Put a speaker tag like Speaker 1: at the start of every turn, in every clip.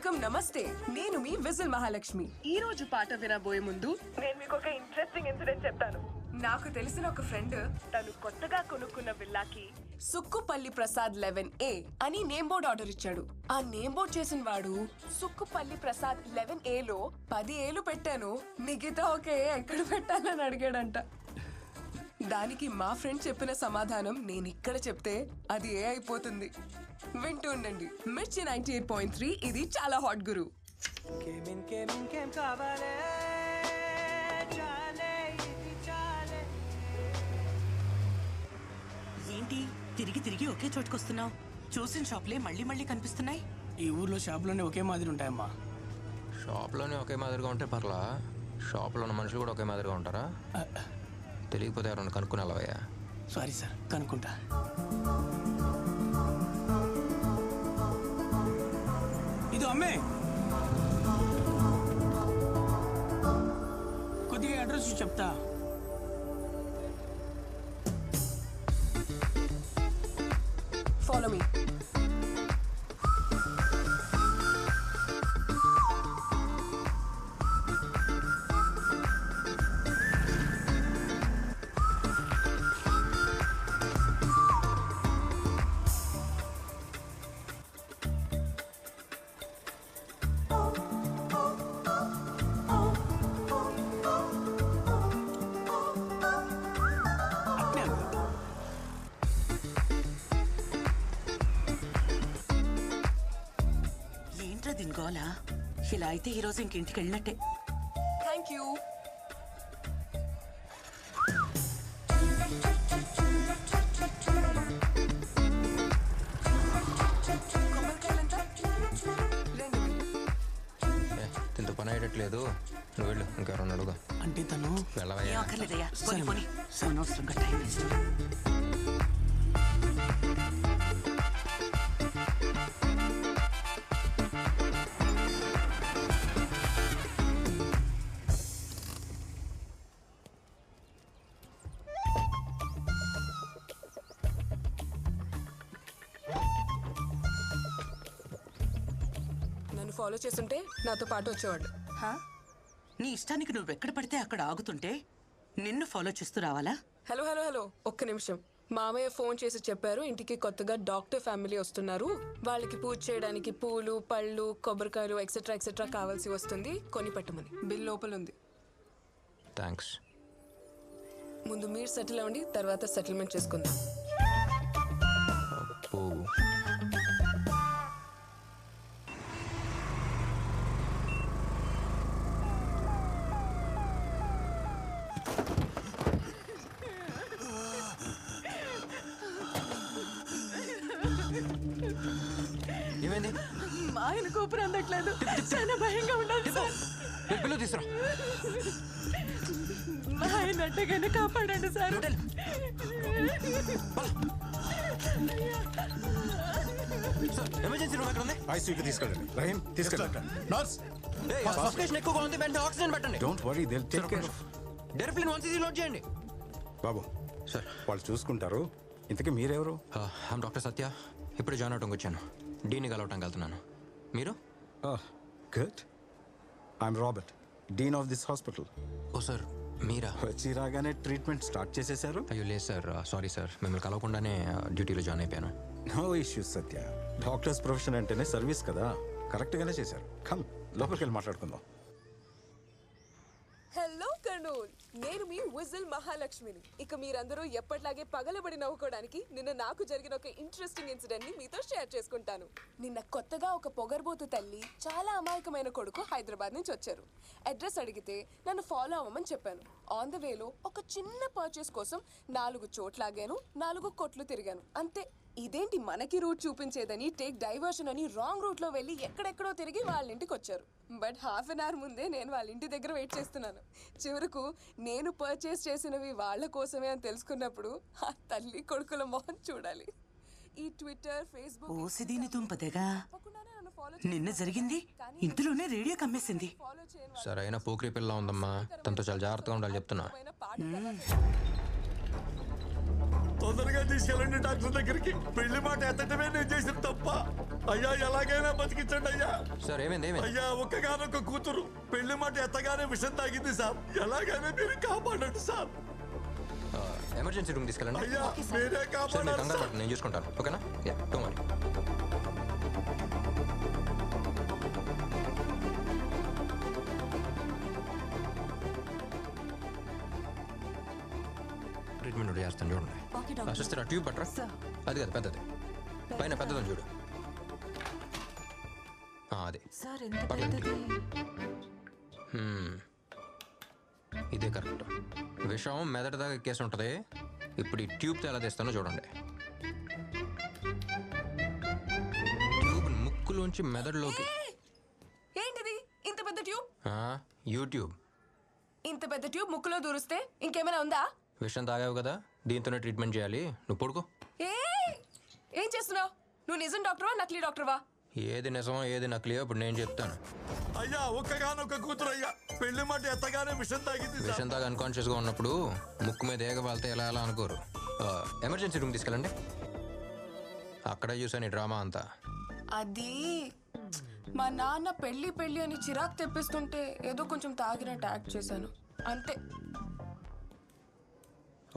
Speaker 1: Welcome నమస్తే. నేను మీ whistle Mahalakshmi. ఈ రోజు పాట వినబోయే ముందు నేను మీకు ఒక ఇంట్రెస్టింగ్ ఇన్సిడెంట్ చెప్తాను. నాకు తెలిసిన ఒక ఫ్రెండ్ తను కొత్తగా కొనుక్కున్న విల్లాకి సుక్కుపల్లి ప్రసాద్ 11A అని నేమ్ బోర్డ్ ఆర్డర్ ఇచ్చాడు. ఆ నేమ్ బోర్డ్ చేసిన వాడు సుక్కుపల్లి ప్రసాద్ 11Aలో 10 ఏలు పెట్టాను, మిగతా ఒక ఏ ఎక్కడ పెట్టాలని అడిగాడంట. దానికి మా ఫ్రెండ్ చెప్పిన సమాధానం నేను ఇక్కడ చెప్తే అది ఏ అయిపోతుంది. వింటూ ఉండండి మిర్చి 98.3. ఇది చాలా హాట్ గురు.
Speaker 2: ఏంటి తిరిగి తిరిగి ఒకే చోటుకొస్తున్నావు? చూసిన షాప్లే మళ్ళీ మళ్ళీ కనిపిస్తున్నాయి.
Speaker 3: ఈ ఊర్లో షాపులోనే ఒకే మాదిరి ఉంటాయమ్మా.
Speaker 4: షాప్లోనే ఒకే మాదిరిగా ఉంటే పర్లా, షాప్లో ఉన్న మనుషులు కూడా ఒకే మాదిరిగా ఉంటారా? తెలియకపోతే ఎవరన్నా కనుక్కునేలావయ్యా.
Speaker 3: Sorry sir, కనుక్కుంటా. ఇది అమ్మే, కొద్దిగా అడ్రస్ చెప్తా.
Speaker 1: Follow me.
Speaker 2: ఏంట్రా దీనిగోలా? ఇలా అయితే ఈరోజు ఇంకింటికి వెళ్ళినట్టే.
Speaker 1: Thank you. కొబ్బరికాయలంతా 2,000.
Speaker 4: దీంతో పని అయ్యేటట్లేదు, నువ్వు వెళ్ళు, ఇంకెవరన్నా అడుగు.
Speaker 3: అంటే తను
Speaker 2: ఏం
Speaker 4: వెళ్ళవయ్యా.
Speaker 2: అక్కర్లేదయ్యా,
Speaker 3: సరే.
Speaker 2: పోనీ అనవసరంగా టైం వేస్ట్.
Speaker 1: నన్ను ఫాలో చేస్తుంటే నాతో పాటు వచ్చేవాడు.
Speaker 2: నీ ఇష్టానికి నువ్వు ఎక్కడ పడితే అక్కడ ఆగుతుంటే నిన్ను ఫాలో చేస్తూ రావాలా?
Speaker 1: హలో హలో హలో, ఒక్క నిమిషం. మామయ్య ఫోన్ చేసి చెప్పారు ఇంటికి కొత్తగా డాక్టర్ ఫ్యామిలీ వస్తున్నారు, వాళ్ళకి పూజ చేయడానికి పూలు పళ్ళు కొబ్బరికాయలు ఎక్సెట్రా ఎక్సెట్రా కావాల్సి వస్తుంది, కొని పెట్టమని. బిల్ లోపల ఉంది.
Speaker 4: థ్యాంక్స్.
Speaker 1: ముందు మీరు సెటిల్ అవ్వండి, తర్వాత సెటిల్మెంట్ చేసుకుందాం.
Speaker 4: అబ్బో. ఏమైంది?
Speaker 1: మా ఆయన కూపర్ అందట్లేదు, చాలా భయంగా ఉండాలి సార్.
Speaker 4: పిల్లలు తీసురా.
Speaker 1: మా ఆయన అట్టగానే కాపాడండి సార్.
Speaker 4: ఎమర్జెన్సీ రూమ్ ఎక్కడ ఉంది?
Speaker 5: ఐసీయూకి తీసుకెళ్ళండి. రహీం తీసుకెళ్ళండి. నర్స్,
Speaker 4: సఫికేషన్ ఎక్కువగా ఉంది, వెంటనే ఆక్సిజన్ పెట్టండి.
Speaker 5: Don't worry, they will take care of.
Speaker 4: Deriphyllin 1cc load చేయండి.
Speaker 5: బాబు
Speaker 4: సార్,
Speaker 5: వాళ్ళు చూసుకుంటారు. ఇంతకీ మీరెవరు?
Speaker 4: I'm doctor Satya. ఇప్పుడు జాయిన్ అవడానికి వచ్చాను. డీని కలవటానికి వెళ్తున్నాను. మీరు?
Speaker 5: Good. I am Robert, dean of this hospital.
Speaker 4: Oh sir, మీరా?
Speaker 5: వచ్చి రాగానే ట్రీట్మెంట్ స్టార్ట్ చేసేశారు.
Speaker 4: అయ్యో లేదు సార్, సారీ సార్, మిమ్మల్ని కలవకుండానే డ్యూటీలో జాయిన్ అయిపోయాను.
Speaker 5: నో ఇష్యూస్ సత్య, డాక్టర్స్ ప్రొఫెషన్ అంటేనే సర్వీస్ కదా. కరెక్ట్గానే చేశారు. కమ్, లోపలికి వెళ్ళి మాట్లాడుకుందాం.
Speaker 1: హలో కర్నూల్, నేను మీ విజిల్ మహాలక్ష్మిని. ఇక మీరందరూ ఎప్పటిలాగే పగలబడి నవ్వుకోవడానికి నిన్న నాకు జరిగిన ఒక ఇంట్రెస్టింగ్ ఇన్సిడెంట్ ని మీతో షేర్ చేసుకుంటాను. నిన్న కొత్తగా ఒక పొగర్బోతు తల్లి చాలా అమాయకమైన కొడుకు హైదరాబాద్ నుంచి వచ్చారు. అడ్రస్ అడిగితే నన్ను ఫాలో అవ్వమని చెప్పాను. ఆన్ ద వేలో ఒక చిన్న పర్చేస్ కోసం 4 చోట్లాగాను, 4 కొట్లు తిరిగాను, అంతే. ఇదేంటి మనకి రూట్ చూపించేదని టేక్ డైవర్షన్ అని రాంగ్ రూట్ లో వెళ్ళి ఎక్కడెక్కడో తిరిగి వాళ్ళ ఇంటికి వచ్చారు. బట్ హాఫ్ అన్ అవర్ ముందే నేను వాళ్ళ ఇంటి దగ్గర వెయిట్ చేస్తున్నాను. చివరకు నేను పర్చేస్ చేసినవి వాళ్ళ కోసమే అని తెలుసుకున్నప్పుడు ఆ తల్లి కొడుకుల మొహం చూడాలి. ఈ ట్విట్టర్, ఫేస్బుక్
Speaker 2: ఓసి దీని తుంపదేగా నిన్న జరిగింది. ఇంతలోనే రేడియో కమ్మేసింది.
Speaker 4: సరైన పోకిరి పిల్ల ఉందమ్మా, తనతో చాలా జాగ్రత్తగా ఉండాలి చెప్తున్నా.
Speaker 6: తొందరగా తీసుకెళ్ళండి డాక్టర్ దగ్గరికి. పెళ్లి మాట ఎత్తటమే నేను చేసిన తప్ప. అయ్యా ఎలాగైనా బతికించండి అయ్యా.
Speaker 4: సార్ ఏమైంది ఏమైంది
Speaker 6: అయ్యా ఒక్కగానొక్క కూతురు పెళ్లి మాట ఎత్తగానే విషం తాగింది సార్. ఎలాగైనా మీరు కాపాడండి సార్.
Speaker 4: ఎమర్జెన్సీ రూమ్ తీసుకెళ్ళండి.
Speaker 6: అయ్యా మీరే
Speaker 4: సార్ మీరు
Speaker 6: కాపాడాలి
Speaker 4: కంగారు
Speaker 6: సార్.
Speaker 4: పడకండి, నేను చూసుకుంటాను. ఓకేనా? Yeah, don't worry. ట్రీట్మెంట్ చేస్తాను చూడండి. సిస్టర్ ఆ ట్యూబ్ పట్టరా. అది కదా పెద్దది, పైన పెద్దదని చూడు. అది
Speaker 2: సార్ ఎంత
Speaker 4: పర్లేదు.
Speaker 2: పెద్దది?
Speaker 4: ఇదే కరెక్ట్. విషం మెదడు దాకా ఎక్కేసి ఉంటుంది. ఇప్పుడు ఈ ట్యూబ్తో ఎలా తీస్తానో చూడండి. ట్యూబ్ ముక్కులోంచి మెదడులోకి.
Speaker 1: ఏంటిది ఇంత పెద్ద ట్యూబ్?
Speaker 4: యూట్యూబ్.
Speaker 1: ఇంత పెద్ద ట్యూబ్ ముక్కులో దూరిస్తే ఇంకేమైనా ఉందా?
Speaker 4: విషం తాగావు కదా, దీంతోనే ట్రీట్మెంట్ చేయాలి. నువ్వు పడుకో.
Speaker 1: ఏం చేస్తున్నావు? నువ్వు నిజం డాక్టర్వా నకిలీ డాక్టర్వా?
Speaker 4: ఏది నిజమో ఏది నకిలీయో ఇప్పుడు నేను చెప్తాను.
Speaker 6: అయ్యా ఒక్కగానొక్క కూతురు అయ్యా పెళ్లి మాట ఎత్తగానే విషం తాగింది సార్.
Speaker 4: విషం తాగా అన్కాన్షియస్గా ఉన్నప్పుడు ముక్కు మీద ఏగ వాళ్తే ఎలా ఎలా అనుకోరు. ఎమర్జెన్సీ రూమ్ తీసుకెళ్ళండి. అక్కడే చూసాను ఈ డ్రామా అంతా.
Speaker 1: అది మా నాన్న పెళ్లి పెళ్లి అని చిరాకు తెప్పిస్తుంటే ఏదో కొంచెం తాగినట్టు యాక్ట్ చేశాను అంతే.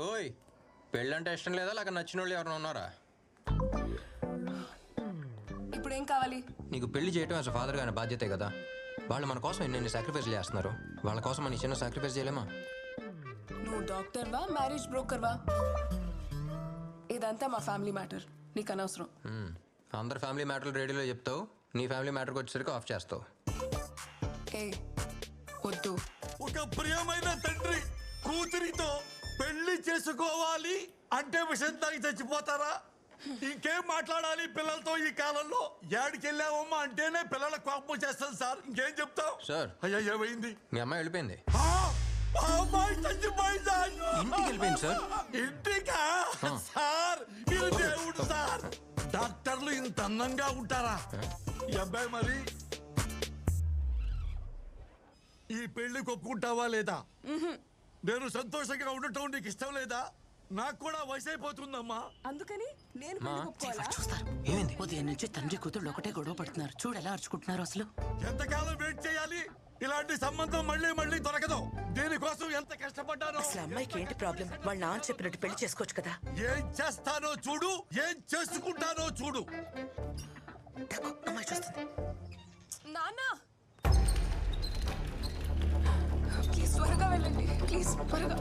Speaker 4: ఓయ్, పెళ్ళంటే ఇష్టం లేదా లేక నచ్చిన వాళ్ళు ఎవరైనా ఉన్నారా?
Speaker 1: ఇప్పుడు ఏం కావాలి?
Speaker 4: నీకు పెళ్లి చేయటం యాజ్ ఫాదర్ గారి బాధ్యతే కదా. వాళ్ళు మన కోసం ఎన్ని సాక్రిఫైస్ చేస్తున్నారు. వాళ్ళ కోసం మన చిన్న సాక్రిఫైస్ చేయలేమా?
Speaker 1: నువ్వు డాక్టర్వా మ్యారేజ్ బ్రోకర్వా? ఇదంతా మా ఫ్యామిలీ మ్యాటర్, నీకు అనవసరం.
Speaker 4: అందరు ఫ్యామిలీ మ్యాటర్లు రేడియోలో చెప్తావు, నీ ఫ్యామిలీ మ్యాటర్కి వచ్చేసరికి ఆఫ్ చేస్తావు.
Speaker 1: ఏ వద్దు.
Speaker 6: ఒక ప్రియమైన తండ్రి కూతురితో పెళ్లి చేసుకోవాలి అంటే విషం తాగి చచ్చిపోతారా? ఇంకేం మాట్లాడాలి పిల్లలతో ఈ కాలంలో? ఏడికెళ్ళావమ్మా అంటేనే పిల్లల కోపం చేస్తాను సార్. ఇంకేం చెప్తావు
Speaker 4: సార్,
Speaker 6: అయ్యా ఏమైంది?
Speaker 4: మీ అమ్మాయి వెళ్ళిపోయింది.
Speaker 6: అమ్మాయి చచ్చిపోయిందా?
Speaker 4: ఇంటికి వెళ్ళిపోయింది సార్.
Speaker 6: ఇంటికా? సార్ మీరు దేవుడు సార్. డాక్టర్లు ఇంత అందంగా ఉంటారా? ఈ అబ్బాయి మరి ఈ పెళ్లికి ఒప్పుకుంటావా లేదా? నేను సంతోషంగా ఉండటం నీకు ఇష్టం లేదా? నాకు కూడా వయసు అయిపోతుందమ్మా.
Speaker 1: అందుకని నేను
Speaker 4: మా,
Speaker 1: పెళ్లికి ఒప్పుకోవాలా?
Speaker 2: చూస్తారు
Speaker 4: ఏమైంది?
Speaker 2: ఉదయం నుంచి తండ్రి కూతుళ్ళు ఒకటే గొడవ పడుతున్నారు. చూడు ఎలా అరుచుకుంటున్నారు అసలు.
Speaker 6: ఎంతకాలం వెయిట్ చేయాలి? ఇలాంటి సంబంధం మళ్ళీ మళ్ళీ దొరకదు. దీనికోసం ఎంత కష్టపడ్డానో.
Speaker 2: అసలు అమ్మాయికి ఏంటి ప్రాబ్లం? వాళ్ళ నాన్న చెప్పినట్టు పెళ్లి చేసుకోవచ్చు కదా.
Speaker 6: ఏం చేస్తానో చూడు, ఏం చేసుకుంటానో చూడు.
Speaker 2: తక్కువ అమ్మాయి చూస్తుంది.
Speaker 1: నాన్న ప్లీజ్ త్వరగా వెళ్ళండి, ప్లీజ్ త్వరగా.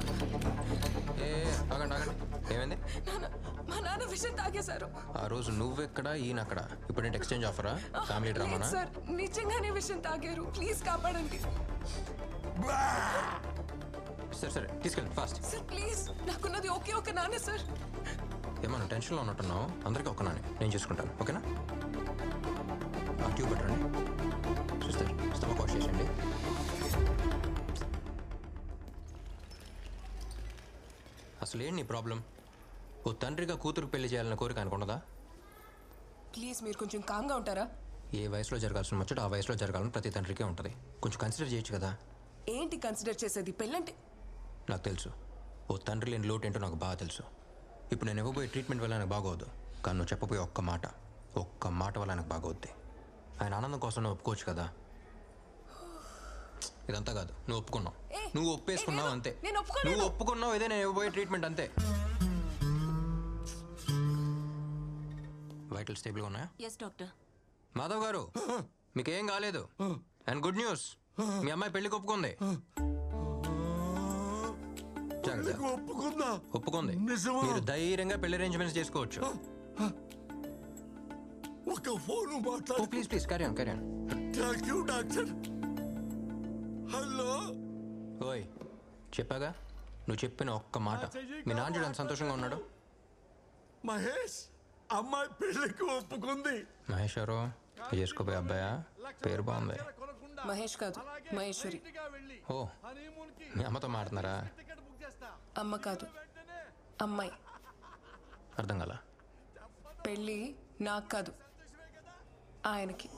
Speaker 4: ఏ ఆగండి ఆగండి, ఏమైంది?
Speaker 1: నాన్న మా నాన్న విషయం తాగేశారు.
Speaker 4: ఆ రోజు నువ్వెక్కడ ఈయన అక్కడ. ఇప్పుడు నేను ఎక్స్చేంజ్ ఆఫరా? ఫ్యామిలీ డ్రామానా?
Speaker 1: సార్ నిజంగానే విషయం తాగారు, ప్లీజ్ కాపాడండి
Speaker 4: సరే సరే తీసుకెళ్ళండి ఫాస్ట్.
Speaker 1: సార్. ప్లీజ్ నాకున్నది ఒకే ఒక నాన్న సార్.
Speaker 4: ఏమన్నా టెన్షన్లో ఉన్నట్టున్నావు? అందరికీ ఒక్క నానే, నేను చూసుకుంటాను. ఓకేనా? ఆ ట్యూబ్ పెట్టండి. సిస్టర్ స్టమక్ వాష్ చేసేయండి. అసలు ఏంటి నీ ప్రాబ్లం? ఓ తండ్రిగా కూతురు పెళ్లి చేయాలన్న కోరిక అనుకున్నదా?
Speaker 1: ప్లీజ్ మీరు కొంచెం కామ్గా ఉంటారా?
Speaker 4: ఏ వయసులో జరగాల్సిన ముచ్చట ఆ వయసులో జరగాలని ప్రతి తండ్రికే ఉంటుంది. కొంచెం కన్సిడర్ చేయొచ్చు కదా.
Speaker 1: ఏంటి కన్సిడర్ చేసేది? పెళ్ళంటే
Speaker 4: నాకు తెలుసు, ఓ తండ్రి లేని లోటు ఏంటో నాకు బాగా తెలుసు. ఇప్పుడు నేను ఇవ్వబోయే ట్రీట్మెంట్ వల్ల నాకు బాగోద్దు, కానీ నువ్వు చెప్పబోయే ఒక్క మాట వల్ల నాకు బాగోద్ది. ఆయన ఆనందం కోసం నువ్వు ఒప్పుకోవచ్చు కదా. ఇదంతా కాదు, నువ్వు ఒప్పుకున్నావు, నువ్వు ఒప్పేసుకున్నావు అంతే.
Speaker 1: నేను ఒప్పుకోలేదు.
Speaker 4: నువ్వు ఒప్పుకున్నావు, ఇదే నేను ఇవ్వబోయే ట్రీట్మెంట్ అంతే. వైటల్ స్టేబుల్గా ఉన్నాయా?
Speaker 2: Yes doctor.
Speaker 4: మాధవ్ గారు, మీకేం కాలేదు. అండ్ గుడ్ న్యూస్, మీ అమ్మాయి పెళ్లికి ఒప్పుకుంది. జాగ్రత్త.
Speaker 6: ఒప్పుకుందా?
Speaker 4: ఒప్పుకుంది.
Speaker 6: నిజమా?
Speaker 4: మీరు ధైర్యంగా పెళ్లి అరేంజ్మెంట్స్ చేసుకోవచ్చు.
Speaker 6: ఒక ఫోన్ మాట్లాడు.
Speaker 4: Please please carry on.
Speaker 6: Thank you doctor. Hello.
Speaker 4: ఓయ్ చెప్పాగా, నువ్వు చెప్పిన ఒక్క మాట. మీ నాన్న చూడు ఎంత సంతోషంగా ఉన్నాడు.
Speaker 6: మహేష్ అమ్మాయి పెళ్లికి ఒప్పుకుంది.
Speaker 4: మహేష్ ఎవరు? చేసుకోపోయే అబ్బాయా? పేరు బాగుంది.
Speaker 1: మహేష్ కాదు, మహేశ్వరి.
Speaker 4: ఓ, మీ అమ్మతో మాట్లాడుతున్నారా?
Speaker 1: అమ్మ కాదు, అమ్మాయి.
Speaker 4: అర్థం కాల.
Speaker 1: పెళ్ళి నాకు కాదు, ఆయనకి.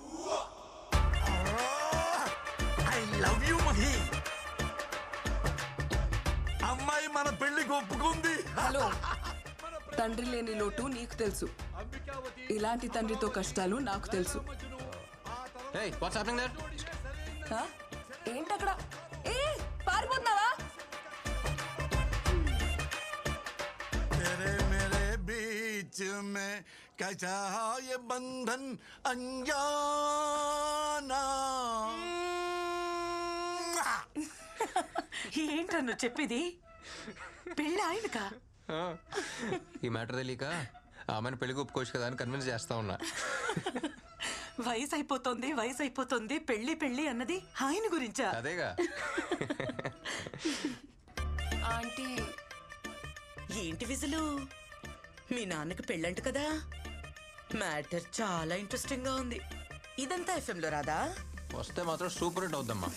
Speaker 6: I love you Mahi. అమ్మాయి మన పెళ్లికి ఒప్పుకుంది.
Speaker 1: హలో, తండ్రి లేని లోటు నీకు తెలుసు, ఇలాంటి తండ్రితో కష్టాలు నాకు తెలుసు.
Speaker 4: Hey, what's happening there?
Speaker 1: ఆ? ఏంటక్కడ? ఏ పారిపోతున్నావా?
Speaker 6: तेरे मेरे बीच में कैसा ये बंधन अनजाना.
Speaker 2: ఏంట్రా నువ్వు చెప్పేది? పెళ్ళి ఆయనకా?
Speaker 4: ఈ మ్యాటర్ తెలియక ఆమెను పెళ్లికి ఒప్పుకోవచ్చు కదా అని కన్విన్స్ చేస్తా ఉన్నా.
Speaker 2: వయసు అయిపోతుంది పెళ్లి పెళ్లి అన్నది ఆయన గురించా?
Speaker 4: అదేగా.
Speaker 1: ఆంటీ
Speaker 2: ఏంటి విజులు? మీ నాన్నకి పెళ్ళంట కదా? మ్యాటర్ చాలా ఇంట్రెస్టింగ్ గా ఉంది. ఇదంతా FM లో రాదా?
Speaker 4: వస్తే మాత్రం సూపర్ హిట్ అవుద్దమ్మా.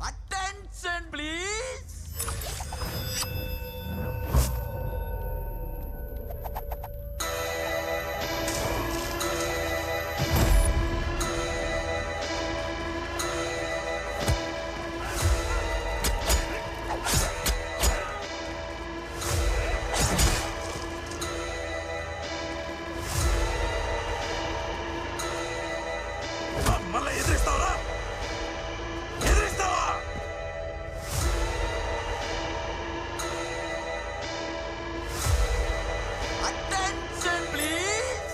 Speaker 6: Attention please. మళ్ళీ ఎదిరిస్తావా? Attention please.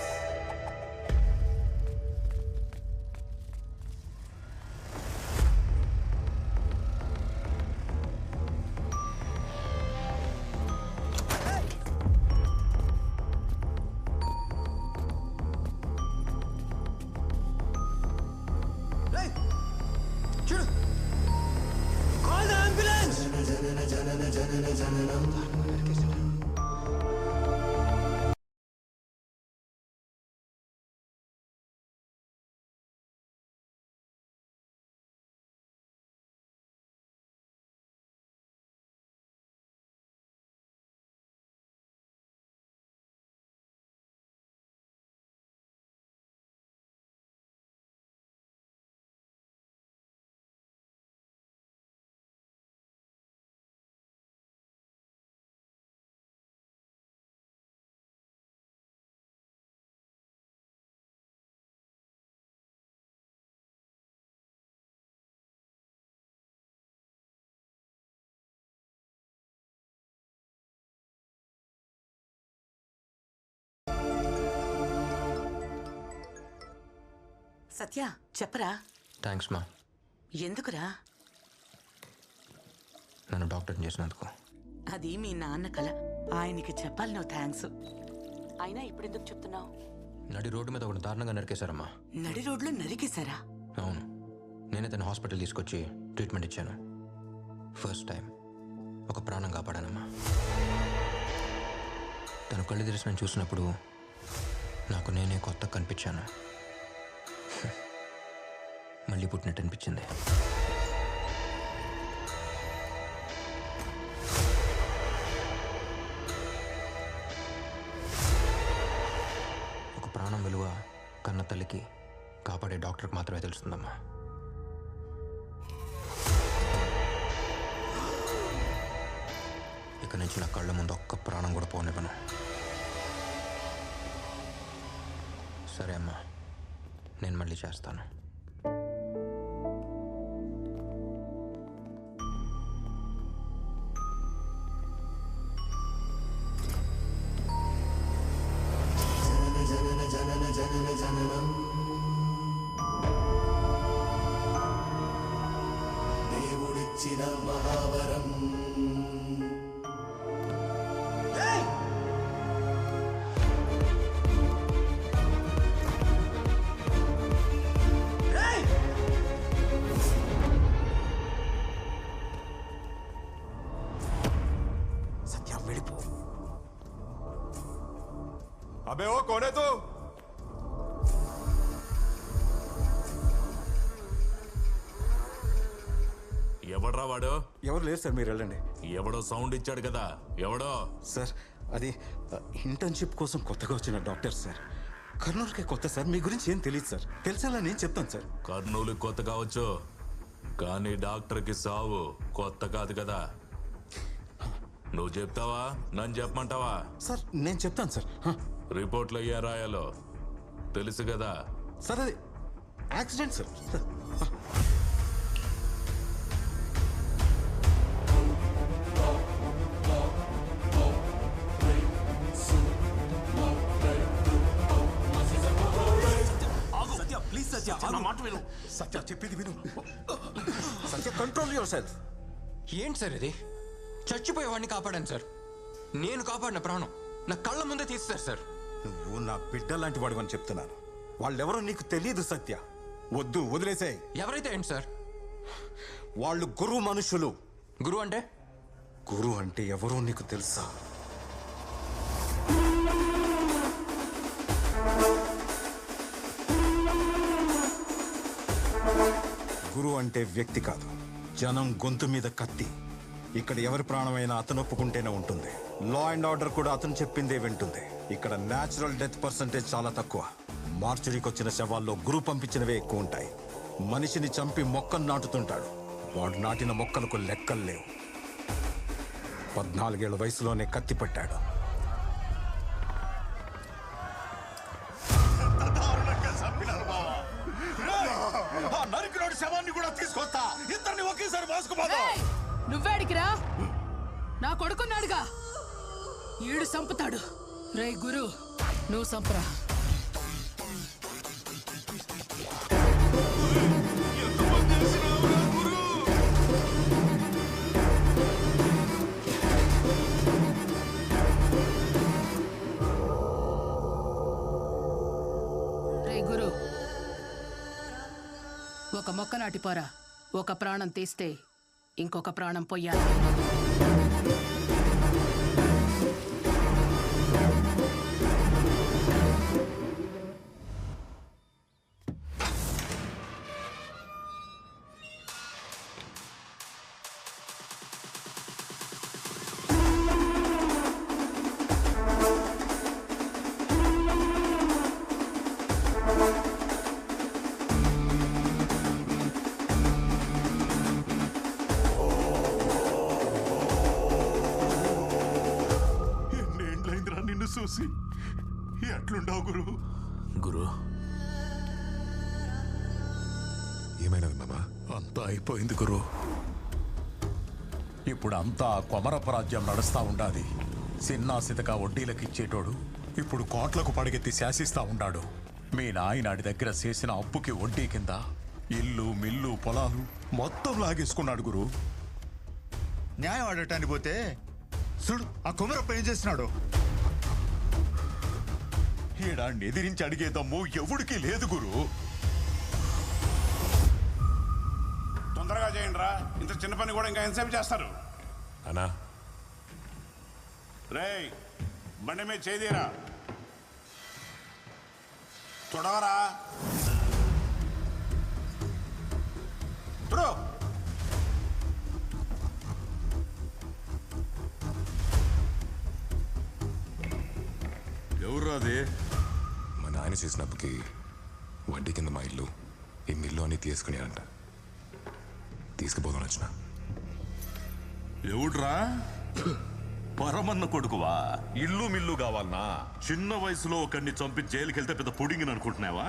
Speaker 3: చూడు. Call the ambulance.
Speaker 2: సత్య చెప్పరా?
Speaker 4: థ్యాంక్స్ మా.
Speaker 2: ఎందుకురా?
Speaker 4: నన్ను డాక్టర్ని చేసినందుకు.
Speaker 2: అది మీ నాన్న కల, ఆయనకి చెప్పాలి నువ్వు థ్యాంక్స్. అయినా ఇప్పుడెందుకు చెప్తున్నావు?
Speaker 4: నడి రోడ్డు మీద ఒకటి దారుణంగా నరికేశారమ్మా.
Speaker 2: నడి రోడ్లో నరికేశారా?
Speaker 4: అవును, నేనే తన హాస్పిటల్ తీసుకొచ్చి ట్రీట్మెంట్ ఇచ్చాను. ఫస్ట్ టైం ఒక ప్రాణం కాపాడానమ్మా. తను కళ్ళు తెరిచి నన్ను చూసినప్పుడు నాకు నేనే కొత్త కనిపించాను. మళ్ళీ పుట్టినట్టు అనిపించింది. ఒక ప్రాణం విలువ కన్న తల్లికి, కాపాడే డాక్టర్కి మాత్రమే తెలుస్తుందమ్మా. ఇక నుంచి నా కళ్ళ ముందు ఒక్క ప్రాణం కూడా పోనివ్వను. సరే అమ్మా, నేను మళ్ళీ చేస్తాను.
Speaker 6: దేవుడిచ్చిన మహావరం.
Speaker 5: సత్య వెళ్ళిపో.
Speaker 6: అబే ఓ కోనే తో.
Speaker 7: ఎవడ్రా వాడు?
Speaker 5: ఎవరు లేరు సార్, మీరు వెళ్ళండి.
Speaker 7: ఎవడో సౌండ్ ఇచ్చాడు కదా, ఎవడో?
Speaker 5: సార్ అది ఇంటర్న్షిప్ కోసం కొత్తగా వచ్చిన డాక్టర్ సార్. కర్నూలుకే కొత్త సార్, మీ గురించి ఏం తెలియదు సార్. తెలిసేలా నేను చెప్తాను సార్.
Speaker 7: కర్నూలు కొత్త కావచ్చు, కానీ డాక్టర్కి సావు కొత్త కాదు కదా. నువ్వు చెప్తావా నన్ను చెప్పమంటావా?
Speaker 5: సార్ నేను చెప్తాను సార్.
Speaker 7: రిపోర్ట్లో ఏం రాయాలో తెలుసు కదా.
Speaker 5: సార్ అది యాక్సిడెంట్ సార్.
Speaker 3: సత్య ప్లీజ్ సత్య నా మాట విను.
Speaker 5: సత్య చెప్పేది విను. సత్య కంట్రోల్ యువర్ సెల్ఫ్.
Speaker 4: ఏంటి సార్ ఇది? చచ్చిపోయేవాడిని కాపాడాను సార్. నేను కాపాడిన ప్రాణం నా కళ్ళ ముందే తీస్తారు సార్.
Speaker 5: నువ్వు నా బిడ్డ లాంటి వాడివని చెప్తున్నాను. వాళ్ళెవరో నీకు తెలియదు సత్య. వద్దు, వదిలేసాయి.
Speaker 4: ఎవరైతే ఏంటి సార్?
Speaker 5: వాళ్ళు గురువు మనుషులు.
Speaker 4: గురువు అంటే?
Speaker 5: గురువు అంటే ఎవరో నీకు తెలుసా? గురువు అంటే వ్యక్తి కాదు, జనం గొంతు మీద కత్తి. ఇక్కడ ఎవరి ప్రాణమైనా అతను ఒప్పుకుంటేనే ఉంటుంది. లా అండ్ ఆర్డర్ కూడా అతను చెప్పిందే వింటుంది. ఇక్కడ న్యాచురల్ డెత్ పర్సంటేజ్ చాలా తక్కువ. మార్చురీకి వచ్చిన శవాల్లో గురువు పంపించినవే ఎక్కువ ఉంటాయి. మనిషిని చంపి మొక్కను నాటుతుంటాడు. వాడు నాటిన మొక్కలకు లెక్కలు లేవు. 14 ఏళ్ల వయసులోనే కత్తి పట్టాడు.
Speaker 6: నరికినోడి శవాన్ని కూడా తీసుకొస్తా. ఇద్దరిని ఒకేసారి మోసుకుపోతా.
Speaker 8: నువ్వేడికిరా? నా కొడుకున్నాడుగా, ఈడు సంపుతాడు. రే గురు, నువ్వు సంపరా. రే గురు, ఒక మొక్క నాటిపోరా. ఒక ప్రాణం తీస్తే ఇంకొక ప్రాణం పొయ్యాలి.
Speaker 6: ఎన్నేండ్లైందిరా నిన్ను చూసి. ఎట్లుండవు గురు?
Speaker 7: గురు
Speaker 9: ఏమైనది మామా?
Speaker 6: అంతా అయిపోయింది గురు. ఇప్పుడు అంతా కొమరపరాజ్యం నడుస్తా ఉండాది. సిన్నా సితక వడ్డీలకు ఇచ్చేటోడు ఇప్పుడు కోట్లకు పడిగెత్తి శాసిస్తా ఉన్నాడు. మీ నాయనాడి దగ్గర చేసిన అప్పుకి వడ్డీ కింద ఇల్లు మిల్లు పొలాలు మొత్తం లాగేసుకున్నాడు గురు.
Speaker 10: న్యాయం ఆడటానికి పోతే చూడు ఆ కుమరప్ప ఏం చేస్తున్నాడు.
Speaker 6: ఈడాన్ని ఎదిరించి అడిగే దమ్ము ఎవడికి లేదు గురు.
Speaker 10: తొందరగా చేయండి రా, ఇంత చిన్న పని కూడా ఇంకా ఎంతసేపు చేస్తారు?
Speaker 9: అన్నా
Speaker 10: రేయ్ బండి మీద చేదిరా, తొడవరా తుడు.
Speaker 6: ఎవరు అది?
Speaker 9: మా నాయన చేసిన అప్పుకి వడ్డీ కింద మా ఇల్లు ఇల్లు అని తీసుకునేనంట. తీసుకుపోదాం వచ్చిన.
Speaker 6: ఎవడ్రా? పరమన్న కొడుకువా? ఇల్లు మిల్లు కావాలనా? చిన్న వయసులో ఒకరిని చంపి జైలుకి వెళ్తే పెద్ద పుడింగిని అనుకుంటున్నావా?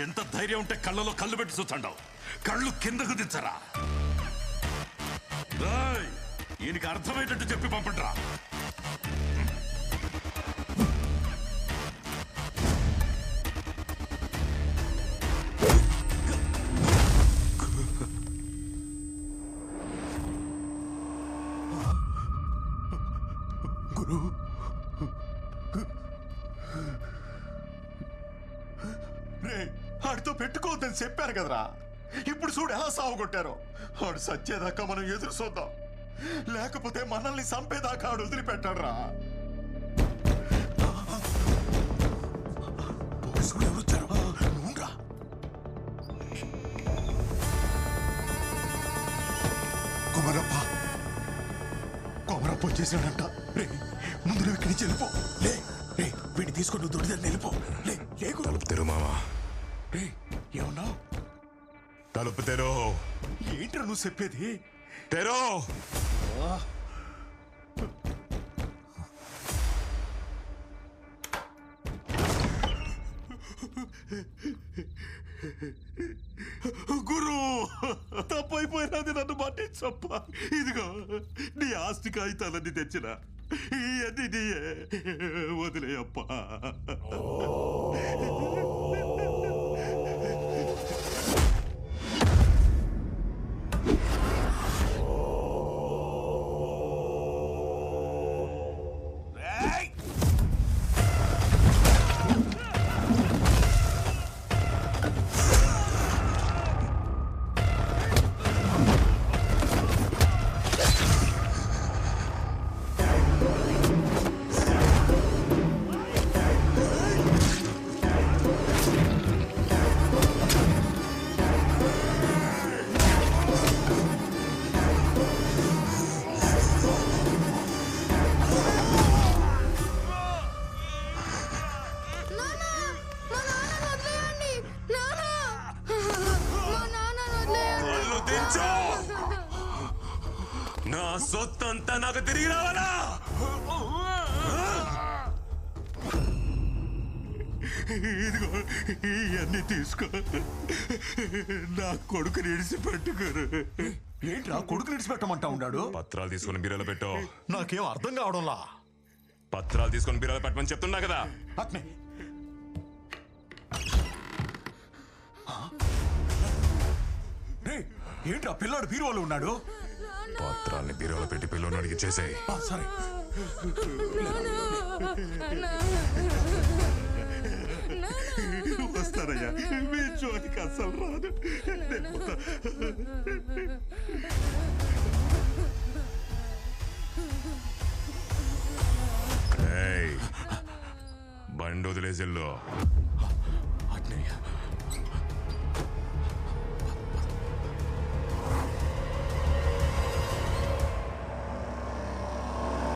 Speaker 6: ఎంత ధైర్యం ఉంటే కళ్ళలో కళ్ళు పెట్టి చూస్తాండావు. కళ్ళు కిందకు దించరా. ఈయనకి అర్థమయ్యేటట్టు చెప్పి పంపండిరా. గురు, రే ఆడితో పెట్టుకోవద్దని చెప్పారు కదరా. ఇప్పుడు చూడు ఎలా సాగుకొట్టారో. ఆడు సచ్చేదాకా మనం ఎదురు చూద్దాం, లేకపోతే మనల్ని చంపేదాకా ఆడు వదిలిపెట్టాడు రా. పోలీసులు ఎవరు వచ్చారు? నువ్వురా. కొమరప్ప వచ్చేసాడంట. రే ముందు నువ్వు ఇక్కడి నుంచి వెళ్ళిపో. లే రే వీడిని తీసుకొని నువ్వు దొడ్డిదాన్ని వెళ్ళిపో. లే లేకు
Speaker 9: తలుపు తెరు మామా.
Speaker 6: రే ఏమన్నావు?
Speaker 9: తలుపు తెరో.
Speaker 6: ఏంట్రా నువ్వు చెప్పేది?
Speaker 9: తెరో.
Speaker 6: గురు, తప్పైపోయినది, నన్ను మన్నించప్ప. ఇదిగో నీ ఆస్తి కాగితాలన్నీ తెచ్చిన, ఇవన్నీ నీయే, వదిలేయప్ప.
Speaker 9: నా సొత్తంతా నాకు తిరిగి రావాలా?
Speaker 6: ఇదిగో ఇవన్నీ తీసుకో, నా కొడుకుని ఇడిచిపెట్టుకోరు. ఏంట్రా కొడుకుని ఇడిచిపెట్టమంటా ఉన్నాడు?
Speaker 9: పత్రాలు తీసుకొని బీరోలో పెట్టు.
Speaker 6: నాకేం అర్థం కావడంలా.
Speaker 9: పత్రాలు తీసుకొని బీరోలో పెట్టమని చెప్తున్నా కదా.
Speaker 6: అట్నే ఏంట్రా పిల్లాడు బీరువాలో ఉన్నాడు?
Speaker 9: పత్రాల్ని బీరోలో పెట్టి పిల్లోని అడిగి చేసేయి.
Speaker 6: సరే. వస్తారయ్యా, మీ చోటికి అస్సలు రాదు.
Speaker 9: బండి వదిలేసిల్లో.